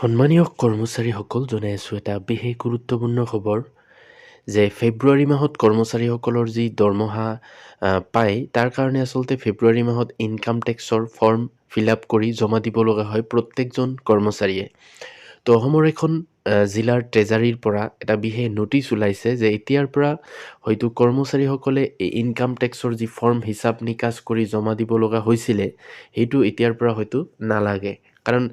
সন্মানীয় কৰ্মচাৰীসকল, জনাই আছোঁ এটা বিশেষ গুৰুত্বপূৰ্ণ খবৰ যে ফেব্ৰুৱাৰী মাহত কৰ্মচাৰীসকলৰ যি দৰমহা পায় তাৰ কাৰণে আচলতে ফেব্ৰুৱাৰী মাহত ইনকাম টেক্সৰ ফৰ্ম ফিল আপ কৰি জমা দিব লগা হয় প্ৰত্যেকজন কৰ্মচাৰীয়ে। তো অসমৰ এখন জিলাৰ ট্ৰেজাৰীৰ পৰা এটা বিশেষ নটিচ ওলাইছে যে এতিয়াৰ পৰা হয়তো কৰ্মচাৰীসকলে এই ইনকাম টেক্সৰ যি ফৰ্ম হিচাপ নিকাচ কৰি জমা দিব লগা হৈছিলে সেইটো এতিয়াৰ পৰা হয়তো নালাগে। কাৰণ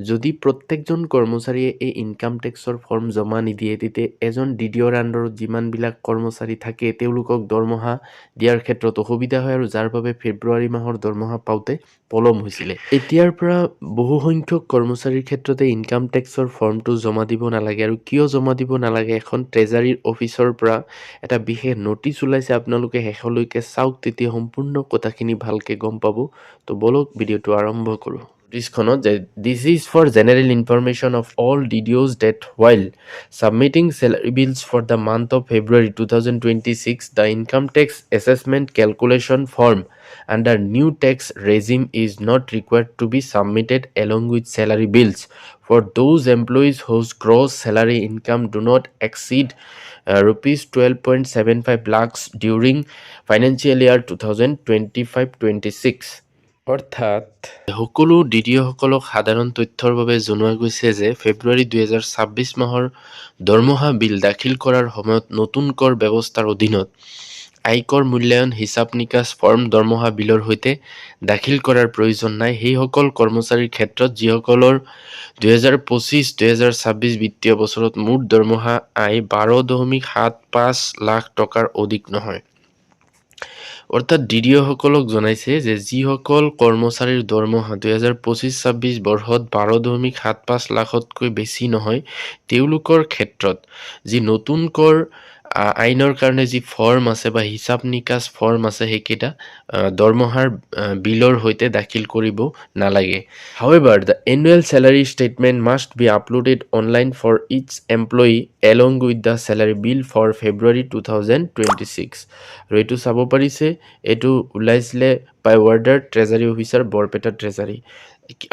যদি প্ৰত্যেকজন কৰ্মচাৰীয়ে এই ইনকাম টেক্সৰ ফৰ্ম জমা নিদিয়ে তেতিয়া এজন DDOৰ আণ্ডাৰত যিমানবিলাক কৰ্মচাৰী থাকে তেওঁলোকক দৰমহা দিয়াৰ ক্ষেত্ৰত অসুবিধা হয় আৰু যাৰ বাবে ফেব্ৰুৱাৰী মাহৰ দৰমহা পাওঁতে পলম হৈছিলে। এতিয়াৰ পৰা বহু সংখ্যক কৰ্মচাৰীৰ ক্ষেত্ৰতে ইনকাম টেক্সৰ ফৰ্মটো জমা দিব নালাগে। আৰু কিয় জমা দিব নালাগে, এখন ট্ৰেজাৰীৰ অফিচৰ পৰা এটা বিশেষ নটিচ ওলাইছে। আপোনালোকে শেষলৈকে চাওক, তেতিয়া সম্পূৰ্ণ কথাখিনি ভালকে গম পাব। তো বলক ভিডিঅ'টো আৰম্ভ কৰোঁ। নটিচখনত যে this is for general information of all DDOs date while submitting salary bills for the month of February 2026, the income tax assessment calculation form under new tax regime is not required to be submitted along with salary bills for those employees whose gross salary income do not exceed rupees 12.75 lakhs during financial year 2025-26. অৰ্থাৎ সকলো DDOসকলক সাধাৰণ তথ্যৰ বাবে জনোৱা গৈছে যে ফেব্ৰুৱাৰী 2026 মাহৰ দৰমহা বিল দাখিল কৰাৰ সময়ত নতুন কৰ ব্যৱস্থাৰ অধীনত আয়কৰ মূল্যায়ন হিচাপ নিকাচ ফৰ্ম দৰমহা বিলৰ সৈতে দাখিল কৰাৰ প্ৰয়োজন নাই। সেইসকল কৰ্মচাৰীৰ ক্ষেত্ৰত যিসকলৰ 2025-2026 বিত্তীয় বছৰত মুঠ দৰমহা আয় 12.75 লাখ টকাৰ অধিক নহয়। অৰ্থাৎ DDOসকলক জনাইছে যে যিসকল কৰ্মচাৰীৰ দৰমহা 2025-26 বৰ্ষত 12.75 লাখতকৈ বেছি নহয় তেওঁলোকৰ ক্ষেত্ৰত যি নতুন কৰ আইনৰ কাৰণে যি ফৰ্ম আছে বা হিচাপ নিকাচ ফৰ্ম আছে সেইকেইটা দৰমহাৰ বিলৰ সৈতে দাখিল কৰিব নালাগে। However, the annual salary statement must be uploaded online for each employee along with the salary bill for February 2026. আৰু এইটো চাব পাৰিছে, এইটো ওলাইছিলে by order treasury officer Barpeta treasury.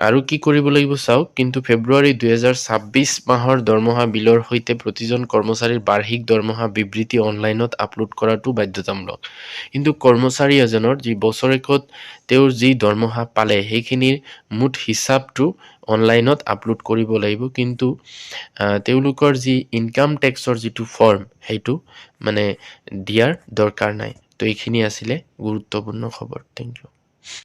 আৰু কি কৰিব লাগিব চাওক, কিন্তু ফেব্ৰুৱাৰী 2026 মাহৰ দৰমহা বিলৰ সৈতে প্ৰতিজন কৰ্মচাৰীৰ বাৰ্ষিক দৰমহা বিবৃতি অনলাইনত আপলোড কৰাটো বাধ্যতামূলক। কিন্তু কৰ্মচাৰী এজনৰ যি বছৰেকত তেওঁৰ যি দৰমহা পালে সেইখিনিৰ মুঠ হিচাপটো অনলাইনত আপলোড কৰিব লাগিব, কিন্তু তেওঁলোকৰ যি ইনকাম টেক্সৰ যিটো ফৰ্ম সেইটো মানে দিয়াৰ দৰকাৰ নাই। তো এইখিনি আছিলে গুৰুত্বপূৰ্ণ খবৰ। Thank U.